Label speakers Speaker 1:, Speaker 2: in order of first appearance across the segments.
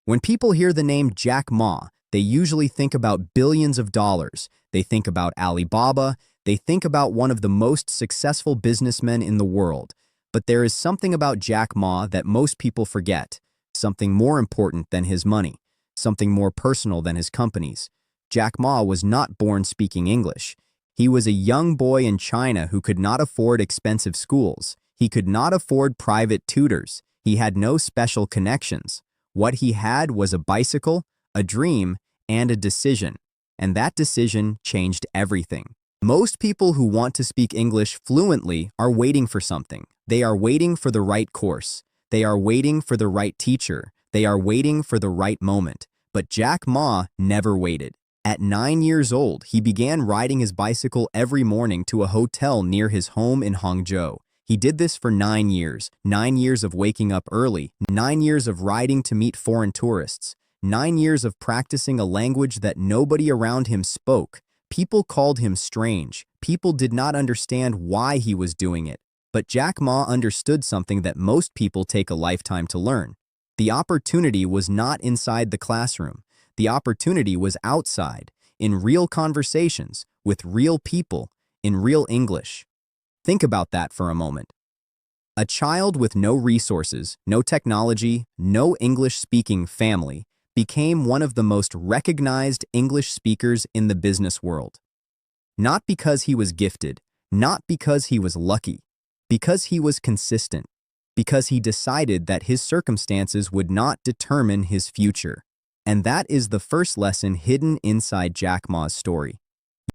Speaker 1: When people hear the name Jack Ma, they usually think about billions of dollars. They think about Alibaba. They think about one of the most successful businessmen in the world. But there is something about Jack Ma that most people forget, something more important than his money, something more personal than his companies. Jack Ma was not born speaking English. He was a young boy in China who could not afford expensive schools. He could not afford private tutors. He had no special connections. What he had was a bicycle, a dream, and a decision. And that decision changed everything. Most people who want to speak English fluently are waiting for something. They are waiting for the right course. They are waiting for the right teacher. They are waiting for the right moment. But Jack Ma never waited. At 9 years old, he began riding his bicycle every morning to a hotel near his home in Hangzhou. He did this for 9 years, 9 years of waking up early, 9 years of riding to meet foreign tourists, 9 years of practicing a language that nobody around him spoke. People called him strange. People did not understand why he was doing it. But Jack Ma understood something that most people take a lifetime to learn. The opportunity was not inside the classroom. The opportunity was outside, in real conversations, with real people, in real English. Think about that for a moment. A child with no resources, no technology, no English-speaking family became one of the most recognized English speakers in the business world. Not because he was gifted, not because he was lucky, because he was consistent, because he decided that his circumstances would not determine his future. And that is the first lesson hidden inside Jack Ma's story.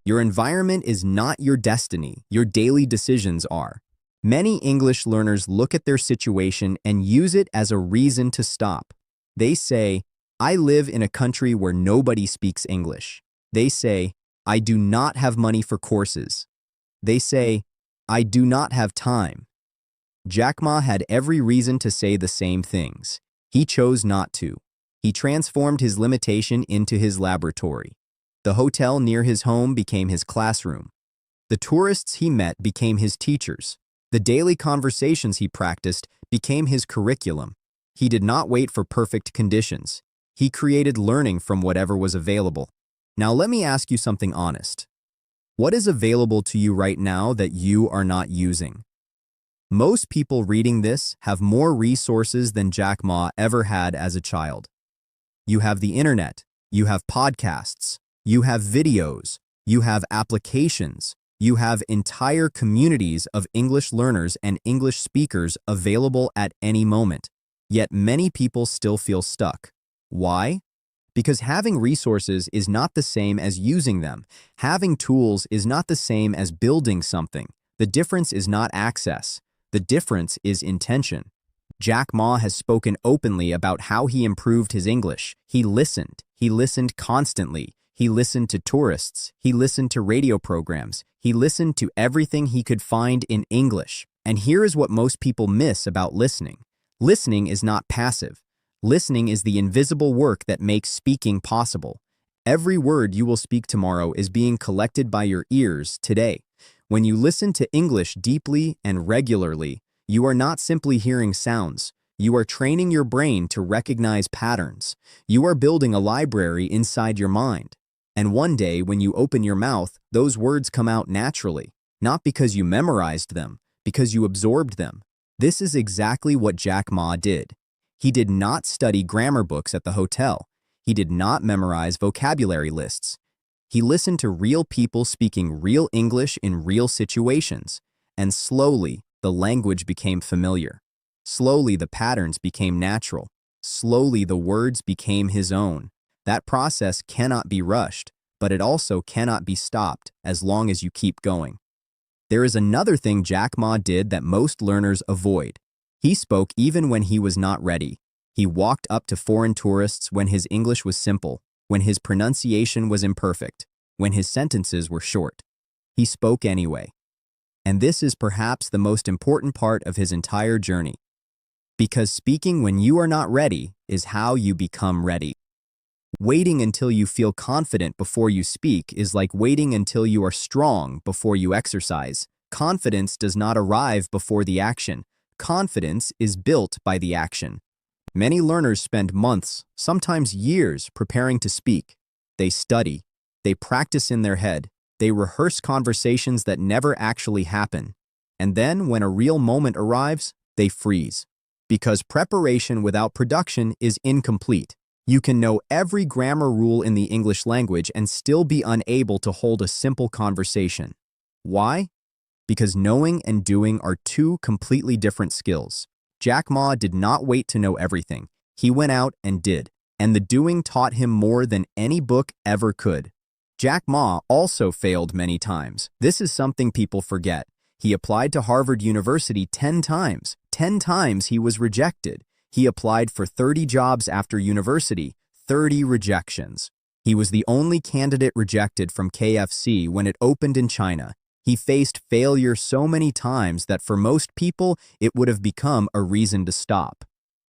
Speaker 1: Your environment is not your destiny, your daily decisions are. Many English learners look at their situation and use it as a reason to stop. They say, I live in a country where nobody speaks English. They say, I do not have money for courses. They say, I do not have time. Jack Ma had every reason to say the same things. He chose not to. He transformed his limitation into his laboratory. The hotel near his home became his classroom. The tourists he met became his teachers. The daily conversations he practiced became his curriculum. He did not wait for perfect conditions. He created learning from whatever was available. Now let me ask you something honest. What is available to you right now that you are not using? Most people reading this have more resources than Jack Ma ever had as a child. You have the internet, you have podcasts, you have videos, you have applications, you have entire communities of English learners and English speakers available at any moment. Yet many people still feel stuck. Why? Because having resources is not the same as using them. Having tools is not the same as building something. The difference is not access. The difference is intention. Jack Ma has spoken openly about how he improved his English. He listened constantly. He listened to tourists. He listened to radio programs. He listened to everything he could find in English. And here is what most people miss about listening. Listening is not passive. Listening is the invisible work that makes speaking possible. Every word you will speak tomorrow is being collected by your ears today. When you listen to English deeply and regularly, you are not simply hearing sounds. You are training your brain to recognize patterns. You are building a library inside your mind. And one day, when you open your mouth, those words come out naturally, not because you memorized them, because you absorbed them. This is exactly what Jack Ma did. He did not study grammar books at the hotel. He did not memorize vocabulary lists. He listened to real people speaking real English in real situations. And slowly, the language became familiar. Slowly, the patterns became natural. Slowly, the words became his own. That process cannot be rushed, but it also cannot be stopped as long as you keep going. There is another thing Jack Ma did that most learners avoid. He spoke even when he was not ready. He walked up to foreign tourists when his English was simple, when his pronunciation was imperfect, when his sentences were short. He spoke anyway. And this is perhaps the most important part of his entire journey. Because speaking when you are not ready is how you become ready. Waiting until you feel confident before you speak is like waiting until you are strong before you exercise. Confidence does not arrive before the action. Confidence is built by the action. Many learners spend months, sometimes years, preparing to speak. They study, they practice in their head, they rehearse conversations that never actually happen. And then, when a real moment arrives, they freeze. Because preparation without production is incomplete. You can know every grammar rule in the English language and still be unable to hold a simple conversation. Why? Because knowing and doing are two completely different skills. Jack Ma did not wait to know everything. He went out and did. And the doing taught him more than any book ever could. Jack Ma also failed many times. This is something people forget. He applied to Harvard University 10 times. 10 times he was rejected. He applied for 30 jobs after university, 30 rejections. He was the only candidate rejected from KFC when it opened in China. He faced failure so many times that for most people, it would have become a reason to stop.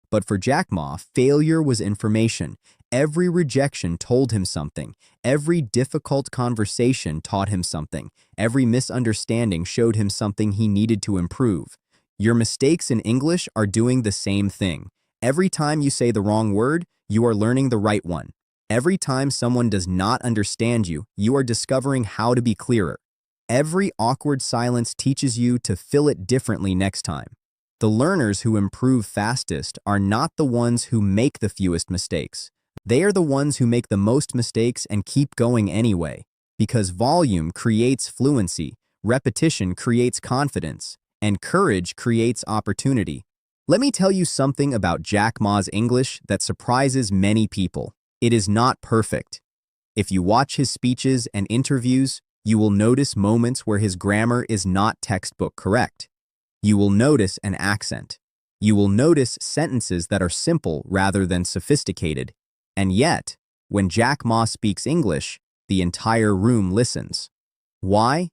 Speaker 1: But for Jack Ma, failure was information. Every rejection told him something. Every difficult conversation taught him something. Every misunderstanding showed him something he needed to improve. Your mistakes in English are doing the same thing. Every time you say the wrong word, you are learning the right one. Every time someone does not understand you, you are discovering how to be clearer. Every awkward silence teaches you to fill it differently next time. The learners who improve fastest are not the ones who make the fewest mistakes. They are the ones who make the most mistakes and keep going anyway. Because volume creates fluency, repetition creates confidence, and courage creates opportunity. Let me tell you something about Jack Ma's English that surprises many people. It is not perfect. If you watch his speeches and interviews, you will notice moments where his grammar is not textbook correct. You will notice an accent. You will notice sentences that are simple rather than sophisticated. And yet, when Jack Ma speaks English, the entire room listens. Why?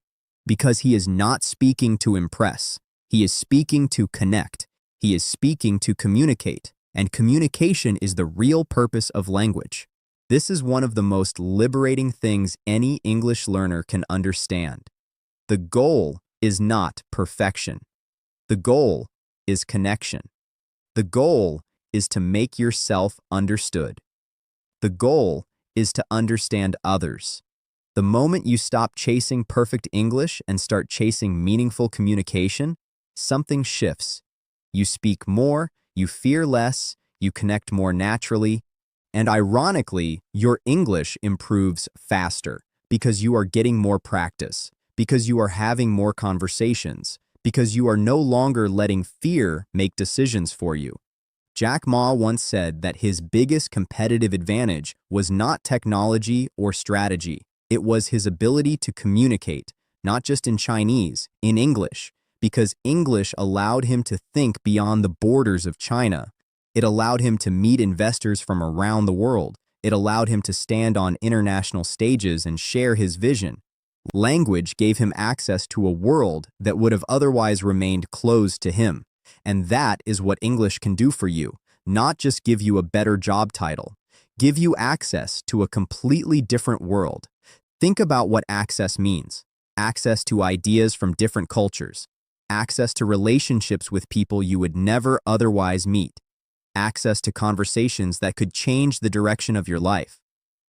Speaker 1: Because he is not speaking to impress. He is speaking to connect. He is speaking to communicate. And communication is the real purpose of language. This is one of the most liberating things any English learner can understand. The goal is not perfection. The goal is connection. The goal is to make yourself understood. The goal is to understand others. The moment you stop chasing perfect English and start chasing meaningful communication, something shifts. You speak more, you fear less, you connect more naturally, and ironically, your English improves faster because you are getting more practice, because you are having more conversations, because you are no longer letting fear make decisions for you. Jack Ma once said that his biggest competitive advantage was not technology or strategy. It was his ability to communicate, not just in Chinese, in English, because English allowed him to think beyond the borders of China. It allowed him to meet investors from around the world. It allowed him to stand on international stages and share his vision. Language gave him access to a world that would have otherwise remained closed to him. And that is what English can do for you, not just give you a better job title, give you access to a completely different world. Think about what access means. Access to ideas from different cultures. Access to relationships with people you would never otherwise meet. Access to conversations that could change the direction of your life.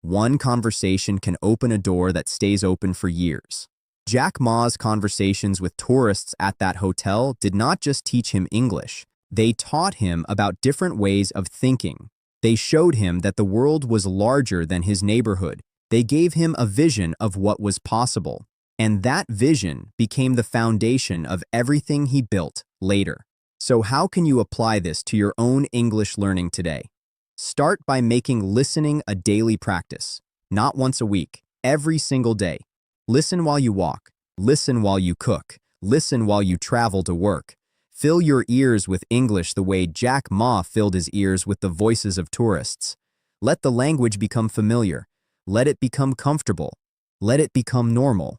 Speaker 1: One conversation can open a door that stays open for years. Jack Ma's conversations with tourists at that hotel did not just teach him English. They taught him about different ways of thinking. They showed him that the world was larger than his neighborhood. They gave him a vision of what was possible. And that vision became the foundation of everything he built later. So how can you apply this to your own English learning today? Start by making listening a daily practice, not once a week, every single day. Listen while you walk, listen while you cook, listen while you travel to work. Fill your ears with English the way Jack Ma filled his ears with the voices of tourists. Let the language become familiar. Let it become comfortable. Let it become normal.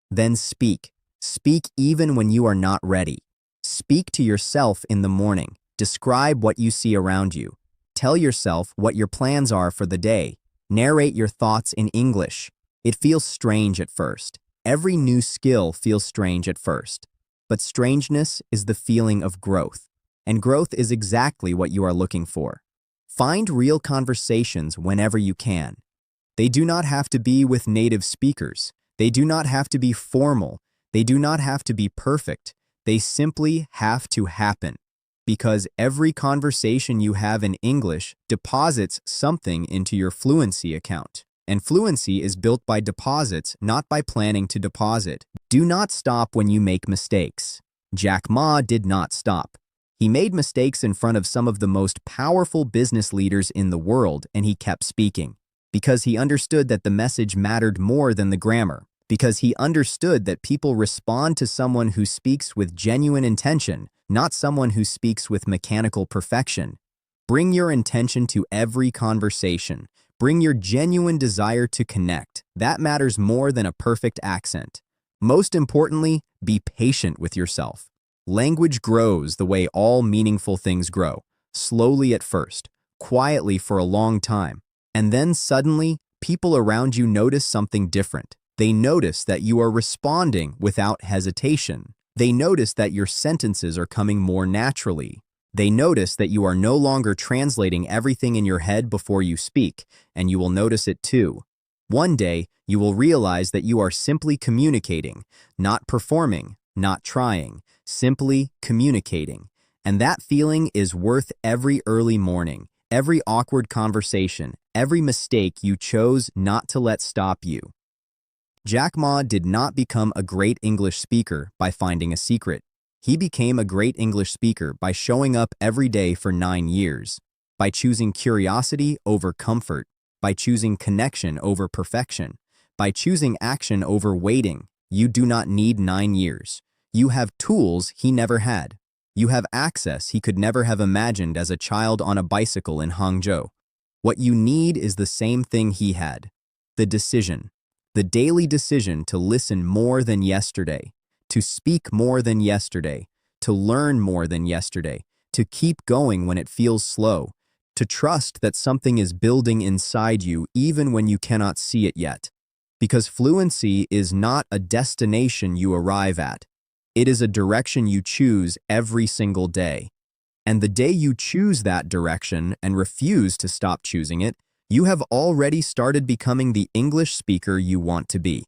Speaker 1: Then speak. Speak even when you are not ready. Speak to yourself in the morning. Describe what you see around you. Tell yourself what your plans are for the day. Narrate your thoughts in English. It feels strange at first. Every new skill feels strange at first. But strangeness is the feeling of growth. And growth is exactly what you are looking for. Find real conversations whenever you can. They do not have to be with native speakers. They do not have to be formal. They do not have to be perfect. They simply have to happen. Because every conversation you have in English deposits something into your Fluency account. And Fluency is built by deposits, not by planning to deposit. Do not stop when you make mistakes. Jack Ma did not stop. He made mistakes in front of some of the most powerful business leaders in the world, and he kept speaking. Because he understood that the message mattered more than the grammar. Because he understood that people respond to someone who speaks with genuine intention, not someone who speaks with mechanical perfection. Bring your intention to every conversation. Bring your genuine desire to connect. That matters more than a perfect accent. Most importantly, be patient with yourself. Language grows the way all meaningful things grow. Slowly at first, quietly for a long time. And then suddenly, people around you notice something different. They notice that you are responding without hesitation. They notice that your sentences are coming more naturally. They notice that you are no longer translating everything in your head before you speak, and you will notice it too. One day, you will realize that you are simply communicating, not performing, not trying, simply communicating. And that feeling is worth every early morning, every awkward conversation, every mistake you chose not to let stop you. Jack Ma did not become a great English speaker by finding a secret. He became a great English speaker by showing up every day for 9 years, by choosing curiosity over comfort, by choosing connection over perfection, by choosing action over waiting. You do not need 9 years. You have tools he never had. You have access he could never have imagined as a child on a bicycle in Hangzhou. What you need is the same thing he had. The decision. The daily decision to listen more than yesterday, to speak more than yesterday, to learn more than yesterday, to keep going when it feels slow, to trust that something is building inside you even when you cannot see it yet. Because fluency is not a destination you arrive at. It is a direction you choose every single day. And the day you choose that direction and refuse to stop choosing it, you have already started becoming the English speaker you want to be.